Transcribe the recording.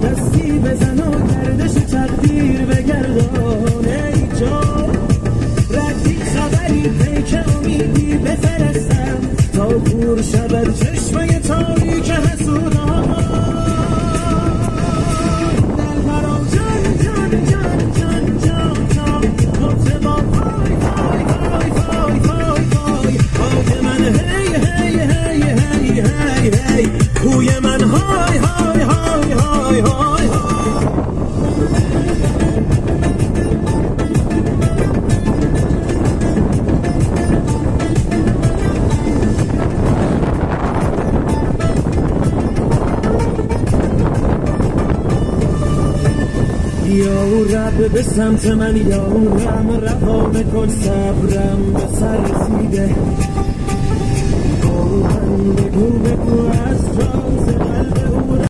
دستی بزن و گردش تقدیر بگردان ای جان ردی خبری پیک امیدی بفرستم تا دور شود چشمه تاریک حسودان دل برام جان جان جان جان جان جان مطربا وای وای وای وای وای وای آه من هی هی هی هی هی هی کوی من های های های های های یا رب به سمت من یا رم روانه کن صبرم به سر رسیده